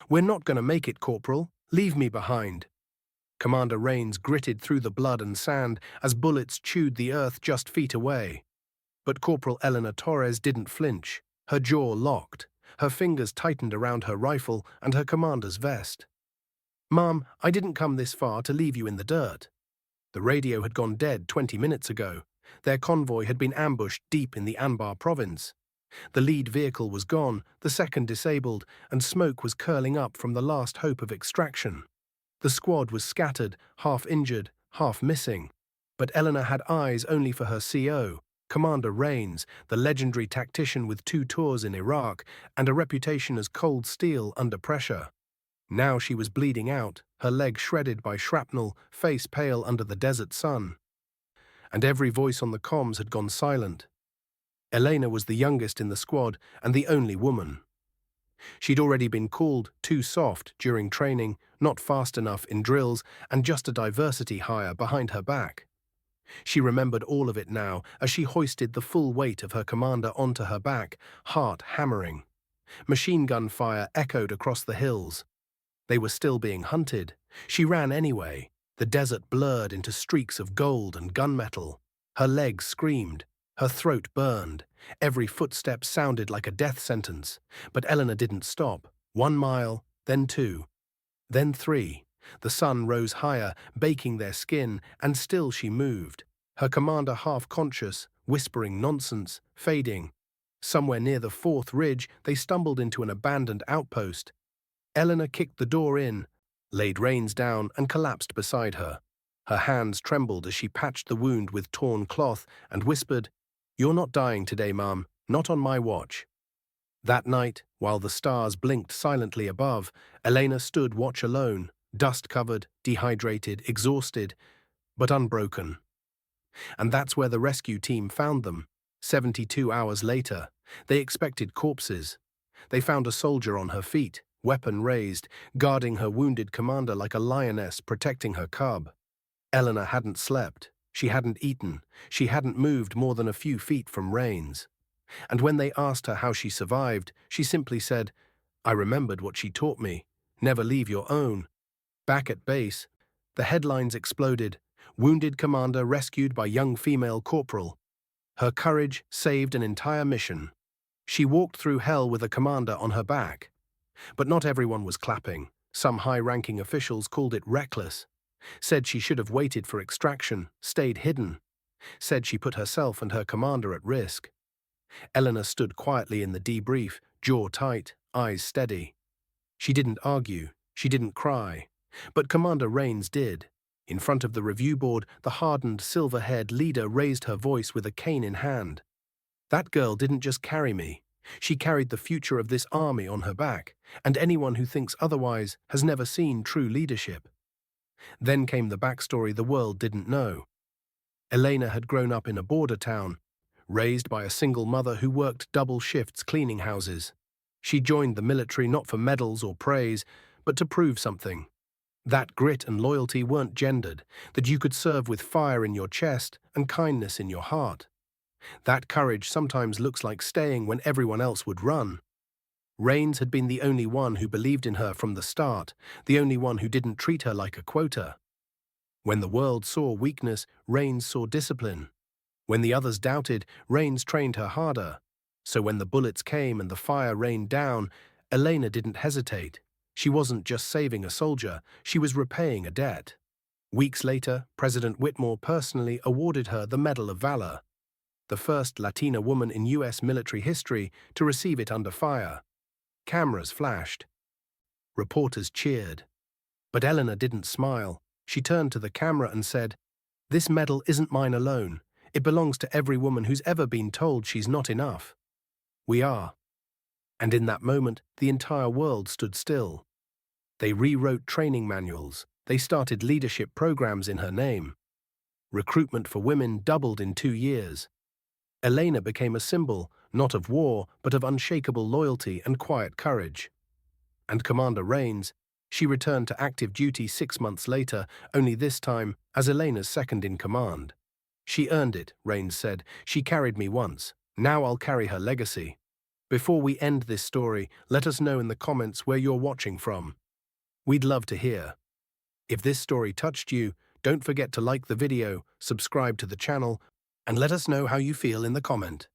"We're not going to make it, Corporal. Leave me behind." Commander Rains gritted through the blood and sand as bullets chewed the earth just feet away. But Corporal Eleanor Torres didn't flinch. Her jaw locked. Her fingers tightened around her rifle and her commander's vest. "Mom, I didn't come this far to leave you in the dirt." The radio had gone dead 20 minutes ago. Their convoy had been ambushed deep in the Anbar province. The lead vehicle was gone, the second disabled, and smoke was curling up from the last hope of extraction. The squad was scattered, half injured, half missing. But Eleanor had eyes only for her CO, Commander Rains, the legendary tactician with 2 tours in Iraq and a reputation as cold steel under pressure. Now she was bleeding out, her leg shredded by shrapnel, face pale under the desert sun. And every voice on the comms had gone silent. Elena was the youngest in the squad and the only woman. She'd already been called too soft during training, not fast enough in drills, and just a diversity hire behind her back. She remembered all of it now as she hoisted the full weight of her commander onto her back, heart hammering. Machine gun fire echoed across the hills. They were still being hunted. She ran anyway. The desert blurred into streaks of gold and gunmetal. Her legs screamed. Her throat burned. Every footstep sounded like a death sentence. But Eleanor didn't stop. 1 mile, then 2, then 3. The sun rose higher, baking their skin, and still she moved. Her commander half-conscious, whispering nonsense, fading. Somewhere near the 4th ridge, they stumbled into an abandoned outpost. Eleanor kicked the door in, laid Rains down, and collapsed beside her. Her hands trembled as she patched the wound with torn cloth and whispered, "You're not dying today, Mum, not on my watch." That night, while the stars blinked silently above, Elena stood watch alone, dust-covered, dehydrated, exhausted, but unbroken. And that's where the rescue team found them. 72 hours later, they expected corpses. They found a soldier on her feet, weapon raised, guarding her wounded commander like a lioness protecting her cub. Eleanor hadn't slept. She hadn't eaten. She hadn't moved more than a few feet from Rains. And when they asked her how she survived, she simply said, "I remembered what she taught me. Never leave your own." Back at base, the headlines exploded. Wounded commander rescued by young female corporal. Her courage saved an entire mission. She walked through hell with a commander on her back. But not everyone was clapping. Some high-ranking officials called it reckless. Said she should have waited for extraction, stayed hidden. Said she put herself and her commander at risk. Eleanor stood quietly in the debrief, jaw tight, eyes steady. She didn't argue, she didn't cry. But Commander Rains did. In front of the review board, the hardened, silver-haired leader raised her voice with a cane in hand. "That girl didn't just carry me. She carried the future of this army on her back, and anyone who thinks otherwise has never seen true leadership." Then came the backstory the world didn't know. Elena had grown up in a border town, raised by a single mother who worked double shifts cleaning houses. She joined the military not for medals or praise, but to prove something. That grit and loyalty weren't gendered, that you could serve with fire in your chest and kindness in your heart. That courage sometimes looks like staying when everyone else would run. Rains had been the only one who believed in her from the start, the only one who didn't treat her like a quota. When the world saw weakness, Rains saw discipline. When the others doubted, Rains trained her harder. So when the bullets came and the fire rained down, Elena didn't hesitate. She wasn't just saving a soldier, she was repaying a debt. Weeks later, President Whitmore personally awarded her the Medal of Valor, the first Latina woman in U.S. military history to receive it under fire. Cameras flashed. Reporters cheered. But Eleanor didn't smile. She turned to the camera and said, "This medal isn't mine alone. It belongs to every woman who's ever been told she's not enough. We are." And in that moment, the entire world stood still. They rewrote training manuals. They started leadership programs in her name. Recruitment for women doubled in 2 years. Elena became a symbol, not of war, but of unshakable loyalty and quiet courage. And Commander Rains, she returned to active duty 6 months later, only this time as Elena's second in command. "She earned it," Rains said. "She carried me once. Now I'll carry her legacy." Before we end this story, let us know in the comments where you're watching from. We'd love to hear. If this story touched you, don't forget to like the video, subscribe to the channel, and let us know how you feel in the comment.